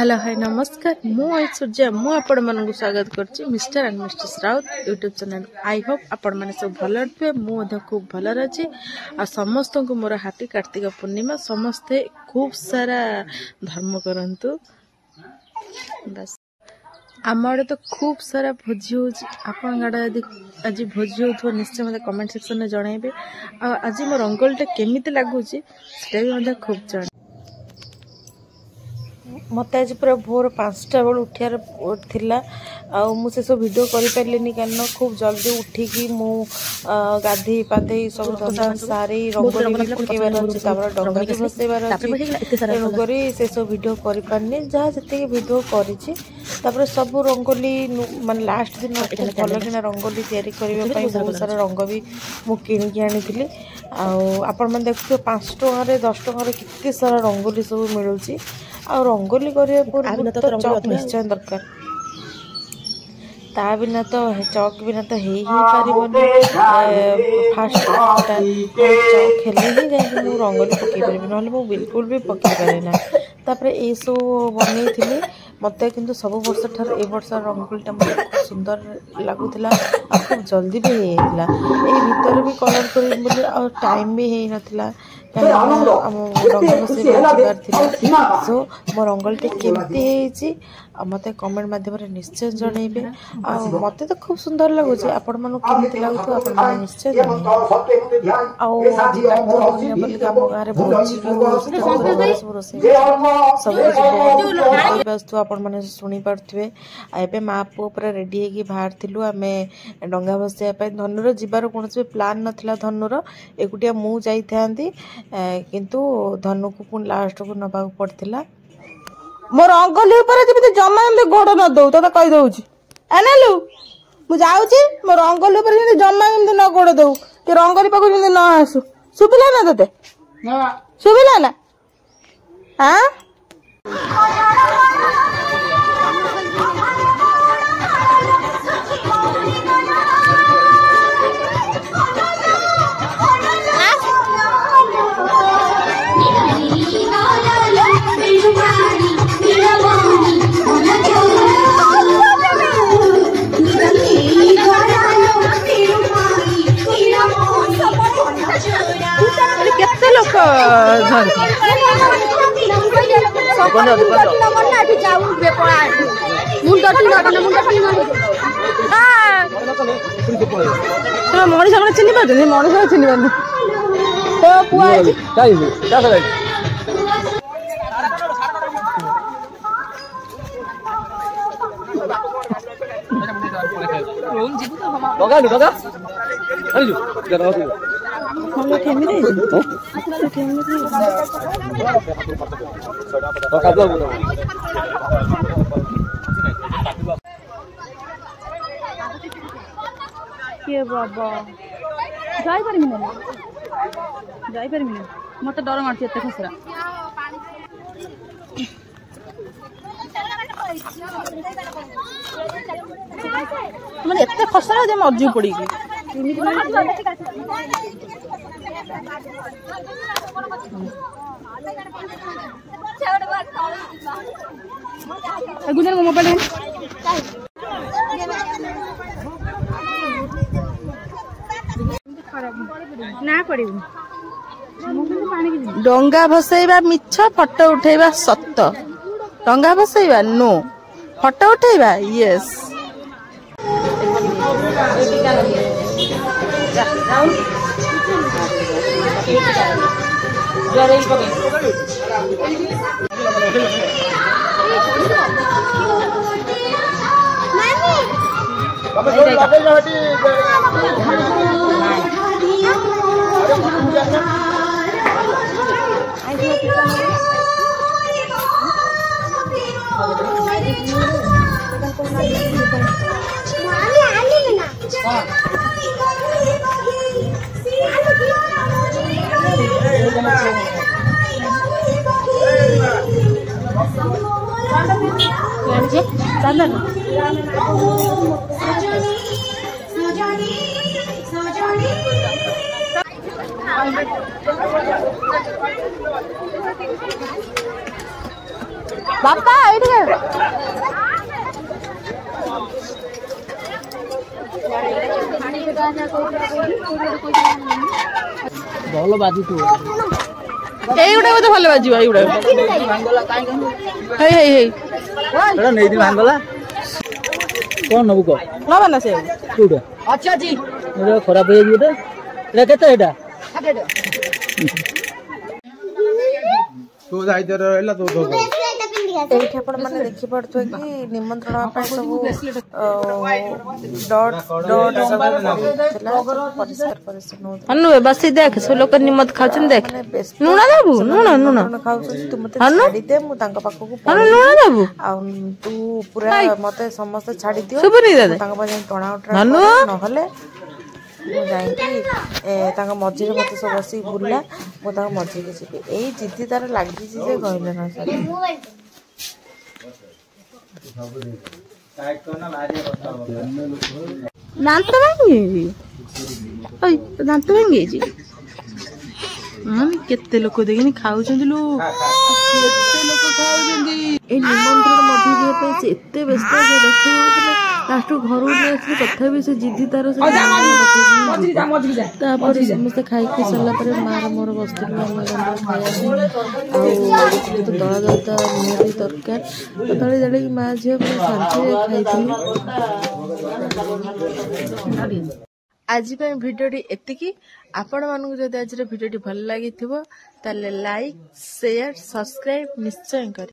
Hello hi नमस्कार मु सूर्या मु आपण मन स्वागत करछि mister and mistress Raut YouTube channel. I hope आपण माने सब भल थे मु खूब भल अच्छी आ समस्त को मोर हाथी कार्तिक पूर्णिमा समस्ते खूब सारा धर्म करंतु। बस आम आड़े तो खूब सारा भोजी होड़ यदि आज भोजी हो निश्चय मतलब कमेंट सेक्शन में जनइबे। आज मो रंगोलीटा केमिति लगुच से खूब जन मत आज पूरा भोर 5टा बेलू उठार थिला मुझे सब वीडियो करें कारण खूब जल्दी उठिकी मु गाधे पाधे सब धंदा सारी रंगोली पकेबार अच्छे डंगा भी भसैबार अच्छे से सब वीडियो कर पारनी जहाँ जी वीडियो कर सब रंगोली मान लास्ट दिन भल कि रंगोली या बहुत सारा रंग भी मुझे आनी आपण मैंने देखुए 5 टकर 10 टकर केते सारा रंगोली सब मिलूँ आ रंगोली करने पूर्व चौक निश्चय दरकार ता बिना तो चौक बिना तो है ही पार फास्ट चौक हेले ही जाए रंगोली पकई पारि ना बिल्कुल भी पकई पारे ना तापर ये सब बनई मत कि सब वर्ष ठार ए वर्ष रंगोलीटा मतलब खूब सुंदर लगुला खूब जल्दी भी होता भीतर भी कलर कर टाइम भी हो नाला सो मो रंगोली केमती मत कमेंट माध्यम निश्चय जनइबे मत तो खूब सुंदर लगुच आपण मन केमती लगुत निश्चय जनइबे आम गाँव सब आपण मैंने शुणी पारे एवं माँ पुओ पूरा रेडी होगी बाहर थिलु आम डंगा भसैया धनुर जीवार कौन भी प्लान नाला धनुर एकुटिया मु जाइथांती किंतु धनु को पुणी लास्ट को नबा पड़ता मो रंगोली जमा गोड़ न दो तो कही दौची एनालु मुझे मो रंगोली जमा न गोड़ दो कि रंगोली पाक न आसु शुभिला ना ते शुभिला ना हाँ केते लोक मनीष मैंने चिन्ह पार्टी मनीष चिन्ह बाबा जापर मत डर मार खसरा मैंने एत खसरा जे मर्जी पड़ी गुजर को मोबाइल ना पड़ी डंगा भसैबा मिछ फोटो उठेबा सत्य डंगा भसैबा नो फोटो उठेबा यस ବାପା ଏଇଠି ଭଲ ବାଜୁଥିବ। ଏଇଗୁଡା ବୋଧେ ଭଲ ବାଜିବ ଏଇଗୁଡା। ହେଇ ହେଇ ହେଇ ଏଟା ନେଇଦି ଭାଙ୍ଗଲା। କଣ ନବୁ କହ? ନବା ନା ସେ କୋଉଟା? ଏଟା ଖରାପ ହେଇଯାଇଛି ଗୋଟେ। ଏଟା କେତେ ଏଟା? ତୁ ଦାୟିତ୍ୱରେ ରହିଲା ତୁ ଧୋ। ଏଇଠି ଆପଣ ମାନେ ଦେଖିପାରୁଥିବେ କି ନିମନ୍ତ୍ରଣ ପାଇଁ ସବୁ ଡଟ୍ ଡଟ୍ ସବୁ ପଡିଥିଲା, ପରିଷ୍କାର ପରିଚ୍ଛନ୍ନ ହଉଥିଲା। ଅନୁ ବସି ଦେଖ ସବୁ ଲୋକ ନିମନ୍ତ ଖାଉଛନ୍ତି ଦେଖ। ମାନେ ବେଶୀ ଲୁଣ ଦବୁ ଲୁଣ ଲୁଣ ଖାଉଛନ୍ତି, ତୁ ମତେ ଛାଡିଦେ ମୁଁ ତାଙ୍କ ପାଖକୁ ଲୁଣ ଦବୁ ଆଉ ତୁ ପୁରା ମତେ ସମସ୍ତେ ଛାଡି ଦିଅ, ଶୁଭୁନି ଦାଦା ତାଙ୍କ ପାଇଁ ଟଣା ଉଟରା ନହେଲେ ମୁଁ ଯାଇକି ତାଙ୍କ ମଝିରେ ମତେ ସବୁ ବସିକି ବୁଲା, ମୁଁ ତାଙ୍କ ମଝିରେ ଯିବି। ଏଇ ଜିଦି ତାର ଲାଗିଛି ଯେ କହିଲେ ନା ସରେ। ଦାନ୍ତ ଭାଙ୍ଗି ଦାନ୍ତ ଭାଙ୍ଗି କେତେ ଲୋକ ଦେଖିନି ଖାଉଛନ୍ତି ଲୋ, କେତେ ଲୋକ ଖାଉଛନ୍ତି। ଏଇ ନିମନ୍ତ୍ରଣ ମଝି ଯିବା ପାଇଁ ସେ ଏତେ ବ୍ୟସ୍ତ ଯେ ଦେଖିବ ଲାଷ୍ଟ ଘରକୁ ନେଇ ଆସିଲେ ତଥାପି ସେ ଜିଦି ତାର। ତାପରେ ସମସ୍ତେ ଖାଇକି ସାରିଲା ପରେ ମାର ମୋର ବସିଥିଲୁ ଆମେ ଖାଇବା ପାଇଁ। ଆଉ ଦଳା ଦଳା ନିହାତି ଦରକାର, ଦଳି ଦଳିକି ମା ଝିଅ ପୁରା ଶାନ୍ତିରେ ଖାଇଥିଲୁ। ଆଜି ପାଇଁ ଭିଡ଼ିଓଟି ଏତିକି। ଆପଣମାନଙ୍କୁ ଯଦି ଆଜିର ଭିଡ଼ିଓଟି ଭଲ ଲାଗିଥିବ ତାହେଲେ ଲାଇକ୍, ସେୟାର, ସବସ୍କ୍ରାଇବ୍ ନିଶ୍ଚୟ କରିବେ।